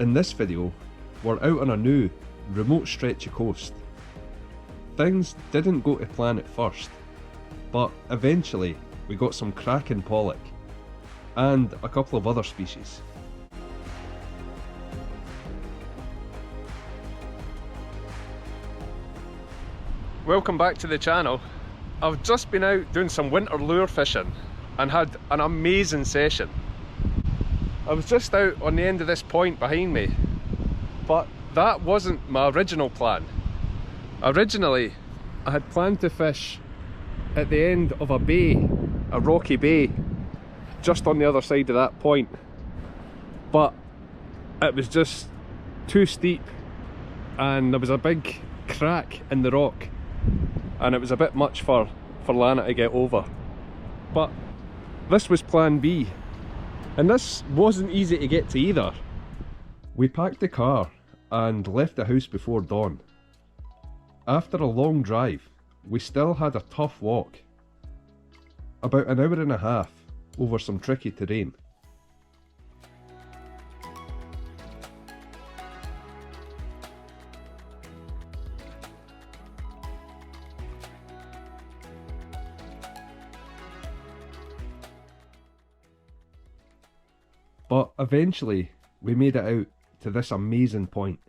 In this video, we're out on a new, remote stretch of coast. Things didn't go to plan at first, but eventually we got some cracking pollock, and a couple of other species. Welcome back to the channel. I've just been out doing some winter lure fishing and had an amazing session. I was just out on the end of this point behind me, but that wasn't my original plan. Originally, I had planned to fish at the end of a bay, a rocky bay, just on the other side of that point, but it was just too steep and there was a big crack in the rock and it was a bit much for Lana to get over. But this was plan B, and this wasn't easy to get to either. We packed the car and left the house before dawn. After a long drive, we still had a tough walk, about an hour and a half over some tricky terrain. But eventually we made it out to this amazing point.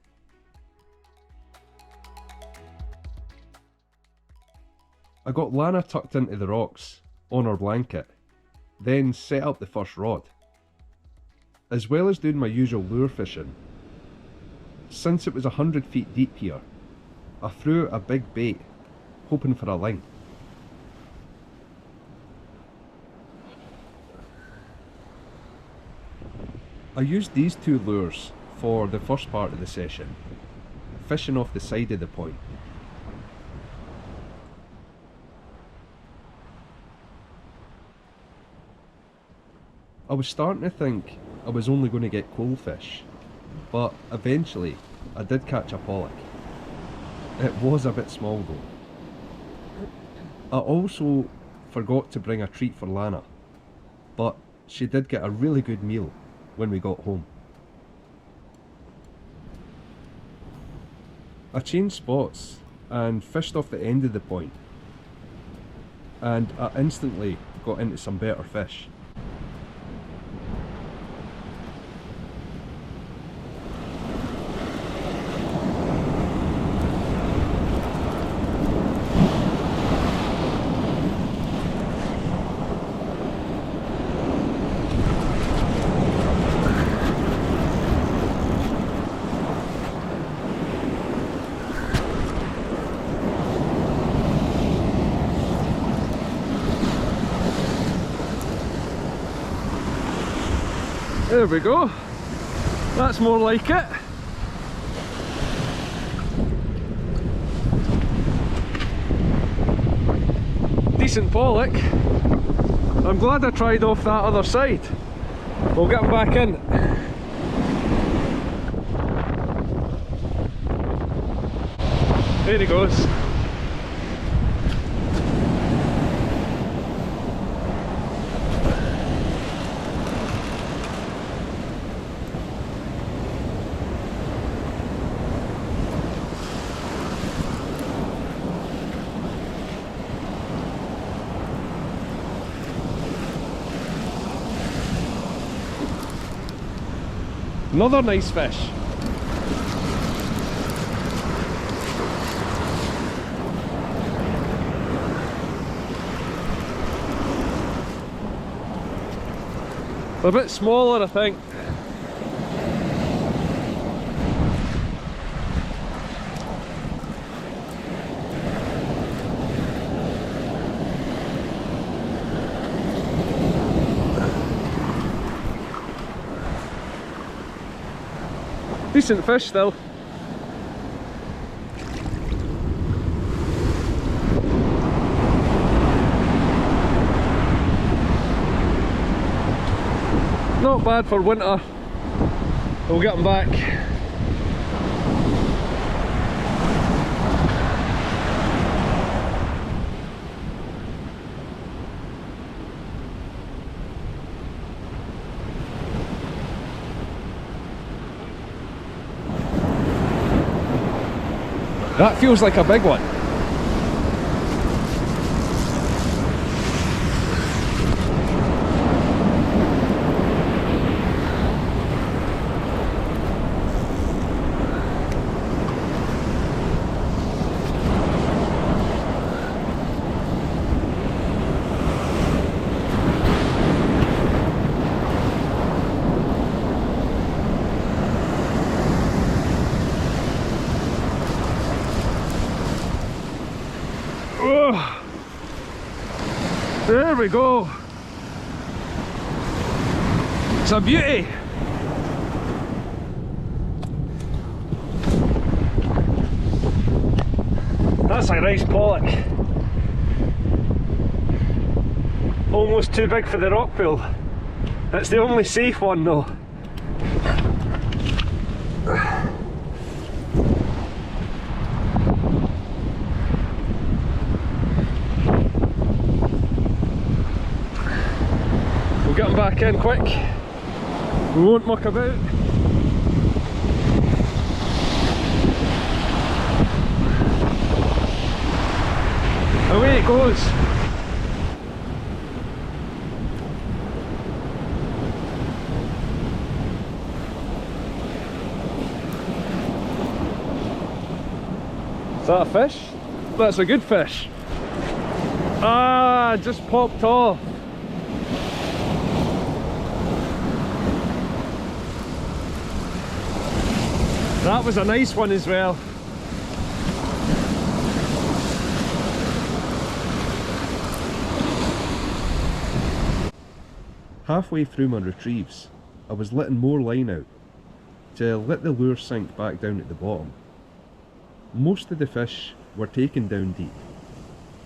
I got Lana tucked into the rocks on her blanket, then set up the first rod. As well as doing my usual lure fishing, since it was 100 feet deep here, I threw a big bait, hoping for a ling. I used these two lures for the first part of the session, fishing off the side of the point. I was starting to think I was only going to get coalfish, but eventually I did catch a pollock. It was a bit small though. I also forgot to bring a treat for Lana, but she did get a really good meal when we got home. I changed spots and fished off the end of the point, and I instantly got into some better fish. There we go, that's more like it. Decent pollock. I'm glad I tried off that other side. We'll get him back in. There he goes. Another nice fish. A bit smaller, I think. Decent fish still. Not bad for winter. We'll get them back. That feels like a big one. Oh, there we go. It's a beauty. That's a nice pollock. Almost too big for the rock pool. It's the only safe one though. We'll get him back in quick. We won't muck about. Away it goes. Is that a fish? That's a good fish. Ah, just popped off. That was a nice one as well. Halfway through my retrieves, I was letting more line out to let the lure sink back down at the bottom. Most of the fish were taken down deep,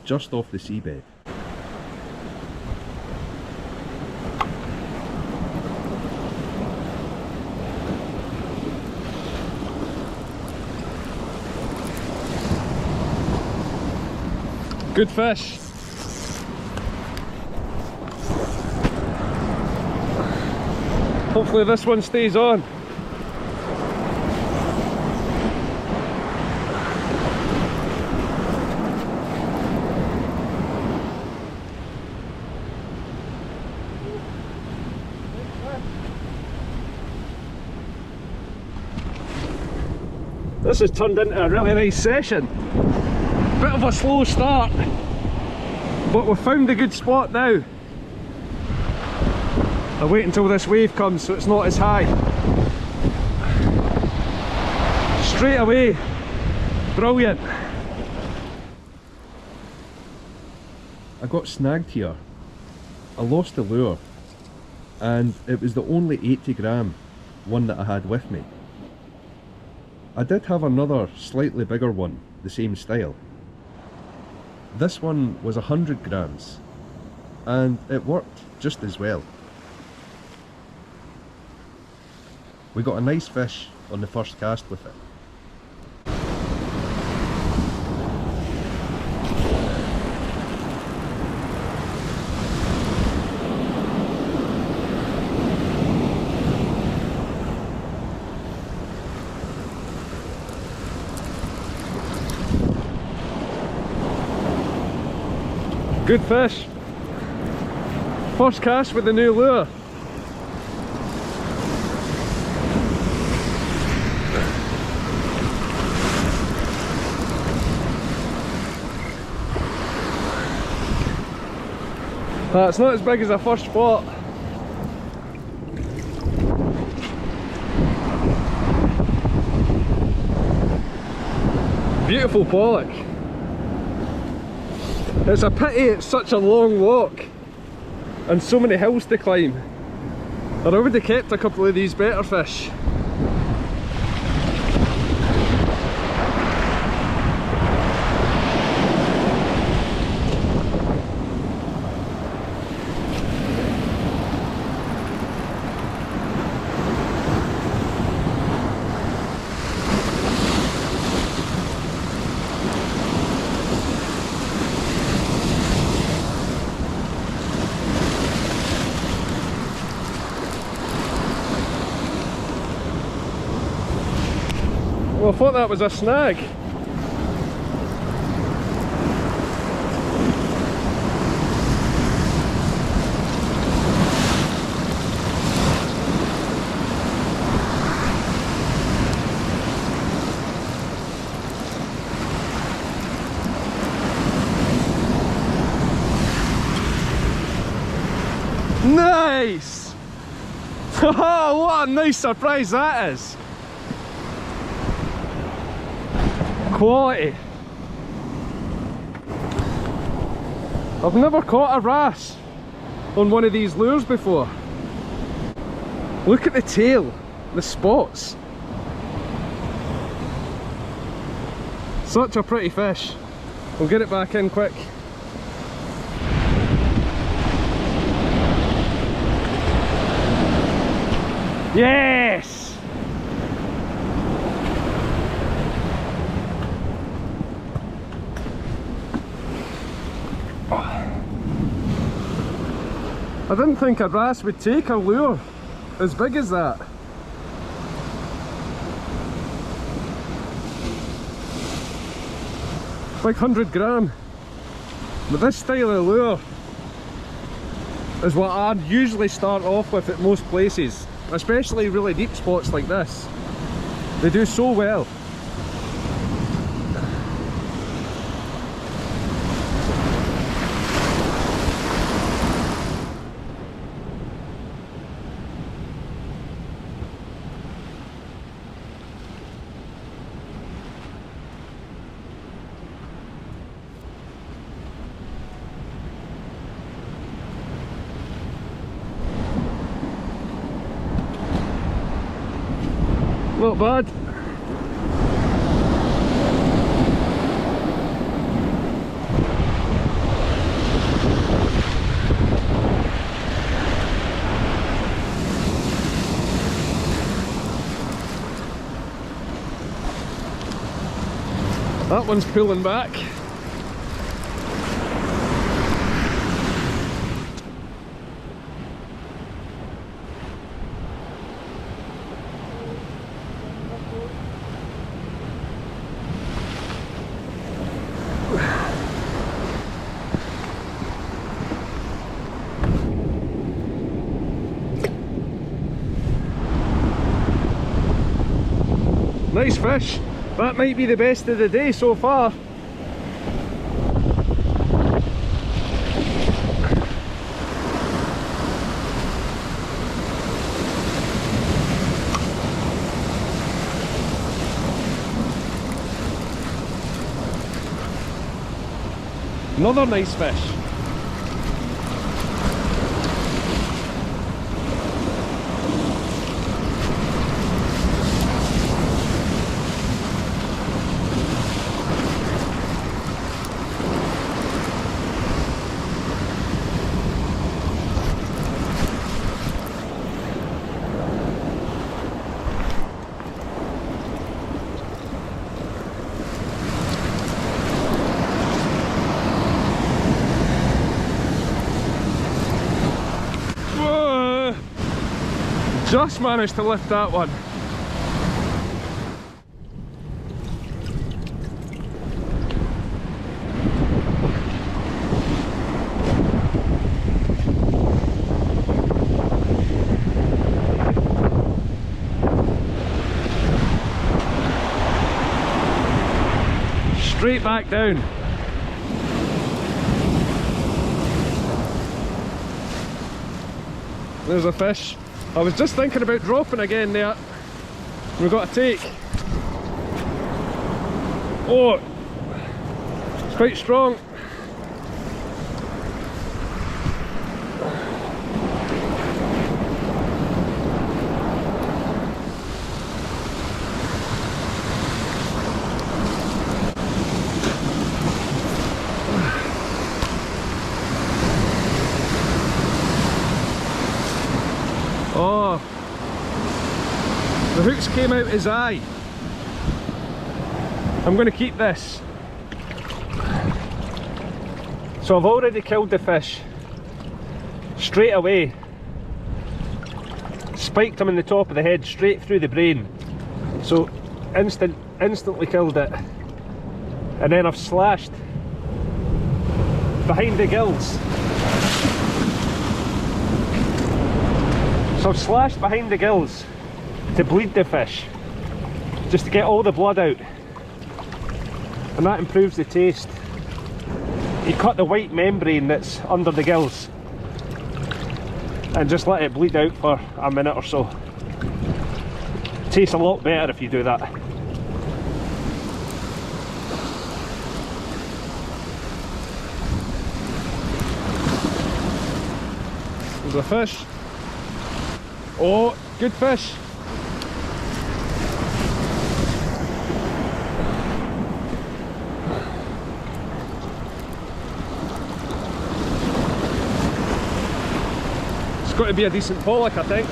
just off the seabed. Good fish. Hopefully this one stays on. This has turned into a really nice session. Bit of a slow start, but we've found a good spot now. I'll wait until this wave comes so it's not as high. Straight away, brilliant. I got snagged here. I lost the lure and it was the only 80-gram one that I had with me. I did have another slightly bigger one, the same style. This one was 100 grams and it worked just as well. We got a nice fish on the first cast with it. Good fish. First cast with the new lure. It's not as big as the first spot. Beautiful pollock. It's a pity it's such a long walk and so many hills to climb, or I would have kept a couple of these better fish. Well, I thought that was a snag. Nice! Oh, what a nice surprise that is! Quality. I've never caught a wrasse on one of these lures before. Look at the tail, the spots. Such a pretty fish. We'll get it back in quick. Yes! I didn't think a wrasse would take a lure as big as that. Like 100 gram. But this style of lure is what I usually start off with at most places, especially really deep spots like this. They do so well. Not bad. That one's pulling back. Nice fish. That might be the best of the day so far. Another nice fish. Just managed to lift that one. Straight back down. There's a fish. I was just thinking about dropping again there. We've got a take. Oh, it's quite strong. Oh, the hooks came out his eye. I'm going to keep this. So I've already killed the fish straight away. Spiked him in the top of the head, straight through the brain. So instantly killed it. And then I've slashed behind the gills. So I've slashed behind the gills to bleed the fish, just to get all the blood out, and that improves the taste. You cut the white membrane that's under the gills. and just let it bleed out for a minute or so. Tastes a lot better if you do that. There's a fish. Oh, good fish. It's got to be a decent pollock, I think.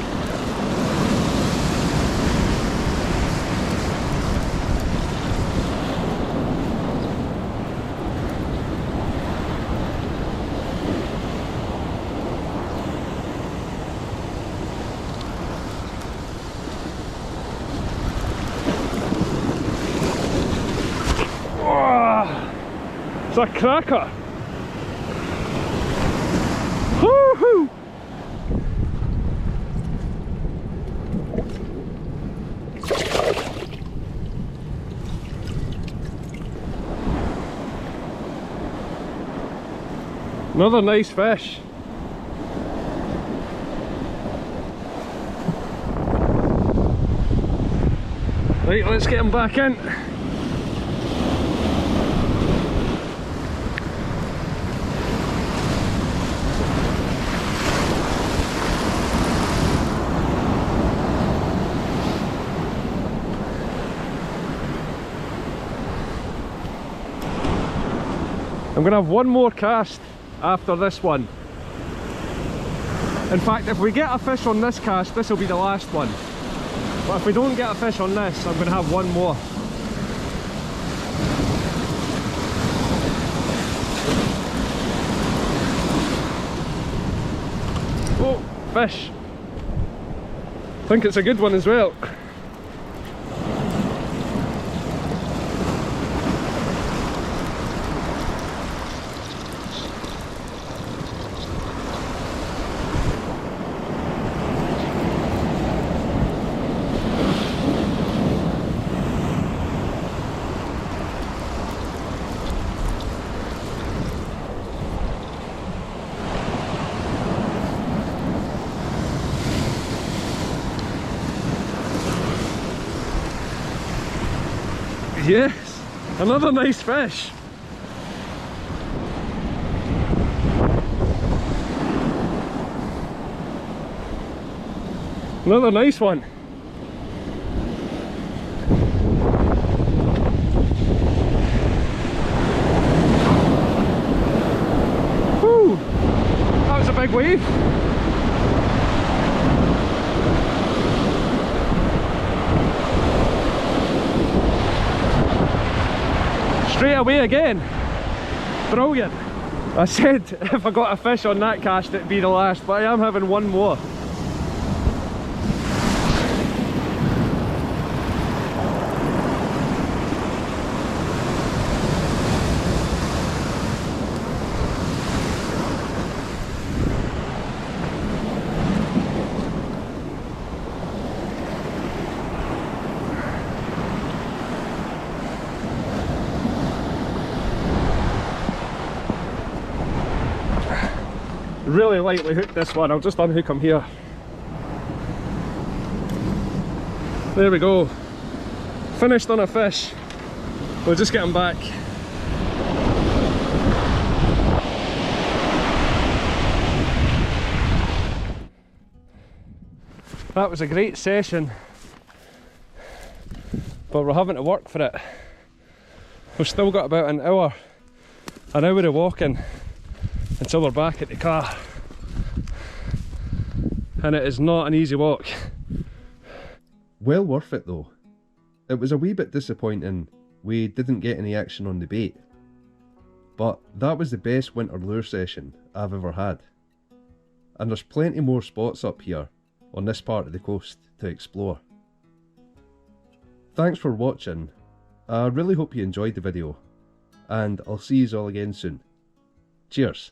It's a cracker! Woohoo! Another nice fish. Right, let's get him back in. I'm going to have one more cast after this one. In fact, if we get a fish on this cast, this will be the last one. But if we don't get a fish on this, I'm going to have one more. Oh, fish. I think it's a good one as well. Yes, another nice fish. Another nice one. Whew, that was a big wave. Straight away again. Brilliant. I said if I got a fish on that cast it'd be the last, but I am having one more. Really lightly hooked this one. I'll just unhook him here. There we go. Finished on a fish. We'll just get him back. That was a great session, but we're having to work for it. We've still got about an hour of walking until we're back at the car, and it is not an easy walk. Well worth it though. It was a wee bit disappointing we didn't get any action on the bait, but that was the best winter lure session I've ever had, and there's plenty more spots up here on this part of the coast to explore. Thanks for watching. I really hope you enjoyed the video, and I'll see you all again soon. Cheers.